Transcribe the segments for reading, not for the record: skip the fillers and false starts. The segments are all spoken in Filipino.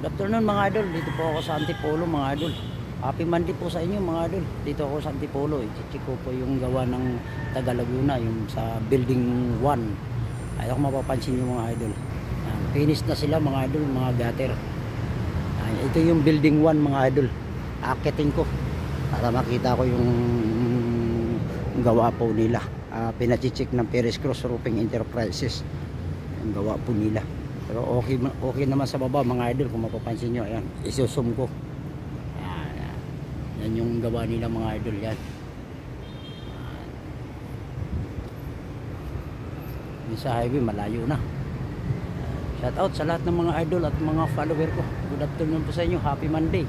Good afternoon mga idol, dito po ako sa Antipolo mga idol. Happy Monday po sa inyo mga idol. Dito ako sa Antipolo, i-check ko po yung gawa ng Taga Laguna, yung sa building 1. Ayaw ko mapapansin yung mga idol. Finish na sila mga idol, mga gutter. Ito yung building 1 mga idol. Akitin ko para makita ko yung gawa po nila. Pinacheck ng Perez Cruz Roofing Enterprises yung gawa po nila. Pero okay naman sa baba mga idol, kung mapapansin nyo. Ayan, isusum ko. Ayan, yan yung gawa nila mga idol. Yan. Yung sa highway malayo na. Shout out sa lahat ng mga idol at mga follower ko. Good afternoon po sa inyo. Happy Monday.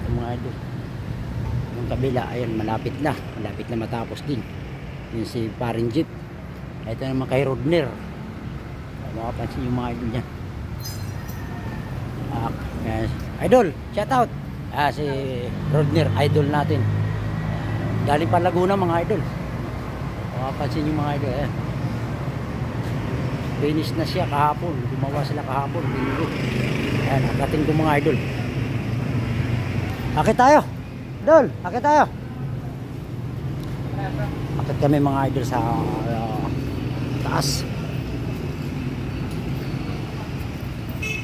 Yung mga idol, yung kabila, ayan, malapit na matapos din. Yung si Paring Jeep. Ito naman kay Rodner. Makapansin yung mga idol niya. Idol, shout out. Si Rodner, idol natin. Galing pa Laguna mga idol. Makapansin yung mga idol. Finish na siya kahapon. Gumawa sila kahapon. Ayan, agatin ko mga idol. Akit tayo. Idol, akit tayo. Akit kami mga idol sa taas.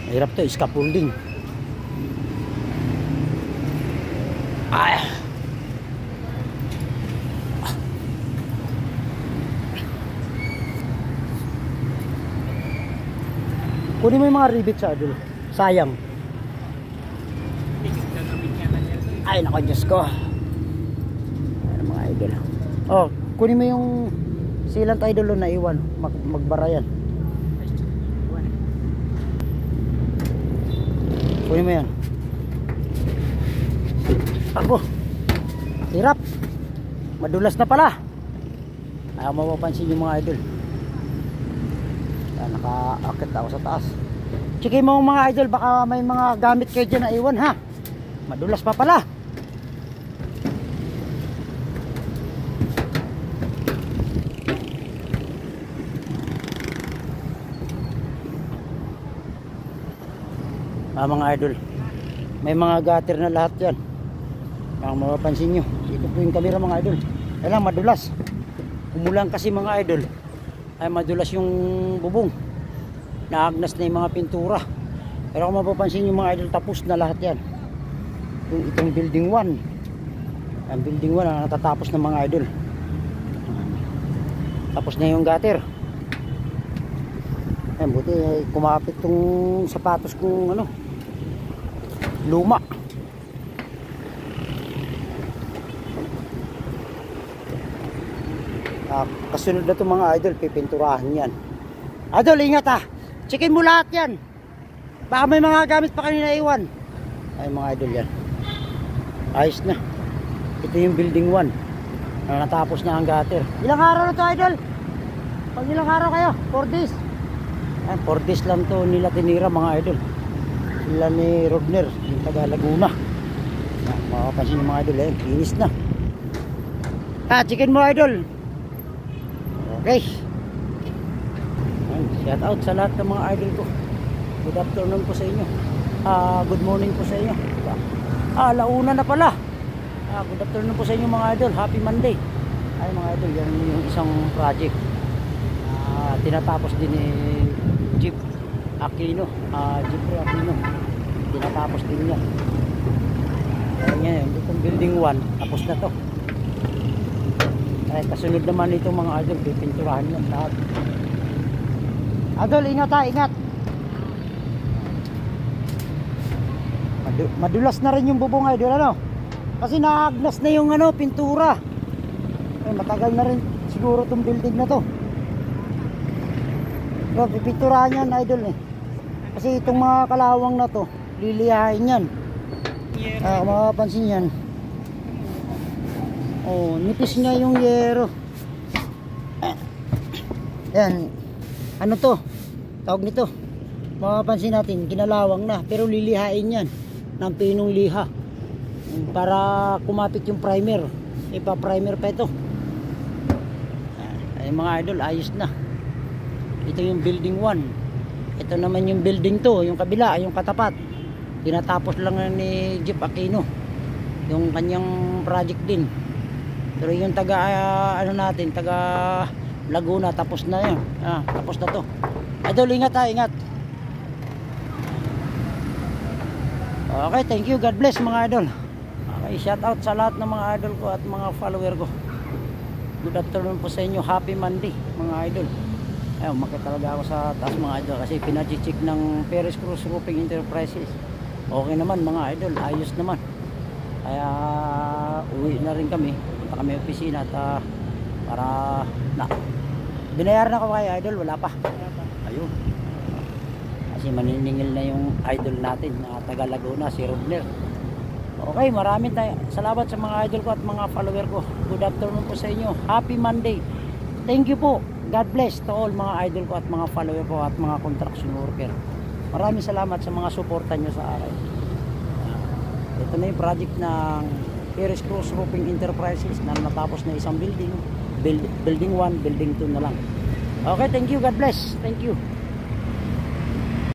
Mahirap to, scaffolding. Kunin mo yung mga rivet sa idol. Sayang. Ay nako, Diyos ko. Ayan mga idol. Oh, kunin mo yung silant idol na iwan. Magbara yan. Kunin mo yan. Ako, hirap. Madulas na pala. Ayaw mapapansin yung mga idol. Nakaakit ako sa taas. Checkin mo mga idol, baka may mga gamit kayo dyan na iwan ha. Madulas pa pala. Mga idol, may mga gutter na lahat yan. Ang mapapansin nyo, ito po yung camera mga idol. Kailang madulas. Umulan kasi mga idol, ay madulas yung bubong. Naagnas na yung mga pintura. Pero kung mapapansin nyo mga idol, tapos na lahat yan. Itong building 1, ang building 1 ang natatapos ng mga idol. Tapos na yung gutter. Ayan, buti kumapit tong sapatos kong luma. Kasunod na itong mga idol, pipinturahan yan. Idol, ingat ha, checkin mo lahat yan, baka may mga gamit pa kanina iwan. Ay mga idol, yan ayos na. Ito yung building 1 na natapos na ang gutter. Ilang araw na to idol? Pag ilang araw kayo? 4 days. 4 days lang to nila tinira mga idol. Sila ni Rodner, yung Taga Laguna. Makapansin yung mga idol, finish na. Checkin mo idol. Okay. Shout out sa lahat ng mga idol ko. Good afternoon po sa inyo. Good morning po sa inyo. Launa na pala. Good afternoon po sa inyo mga idol. Happy Monday. Ay mga idol, yan yung isang project. Tinatapos din ni Jeep Aquino. Jeffrey Aquino. Tinatapos din niya. Ngayon, itong building 1, tapos na to. Ay, kasunod naman ito mga idol, pipinturahan yan lahat. Idol, ingat ha, ingat. Madulas na rin yung bubong idol, kasi naagnas na yung pintura. Ay, matagal na rin siguro itong building na to. So, pipinturahan yan idol kasi itong mga kalawang na to, lilihain yan. Mapapansin yan. Nipis nga yung yero. Yan. Ano to? Tawag nito. Mapapansin natin, kinalawang na. Pero lilihain yan ng pinong liha. Para kumapit yung primer. Ipa-primer pa ito. Ay mga idol, ayos na. Ito yung building 1. Ito naman yung building to, yung kabila, yung katapat. Tinatapos lang ni Jeff Aquino yung kanyang project din. Pero yung taga ano natin, taga Laguna, tapos na yun. Tapos na to. Idol, ingat ha, ingat. Okay, thank you. God bless mga idol. Okay, shout out sa lahat ng mga idol ko at mga follower ko. Good afternoon po sa inyo. Happy Monday mga idol. Ayun, umakyat talaga ako sa taas mga idol kasi pinachichik ng Perez Cruz Roofing Enterprises. Okay naman mga idol, ayos naman. Kaya uwi na rin kami. Punta kami opisina at para na. Binayaran ako kay idol, wala pa. Ayun. Kasi maniningil na yung idol natin na taga Laguna, si Rodner. Okay, maraming salamat sa mga idol ko at mga follower ko. Good afternoon po sa inyo. Happy Monday. Thank you po. God bless to all mga idol ko at mga follower ko at mga construction worker. Maraming salamat sa mga suporta nyo sa akin. Ito na yung project ng Perez Cruz Roofing Enterprises na natapos na isang building. Building 1, building 2 na lang. Okay, thank you. God bless. Thank you.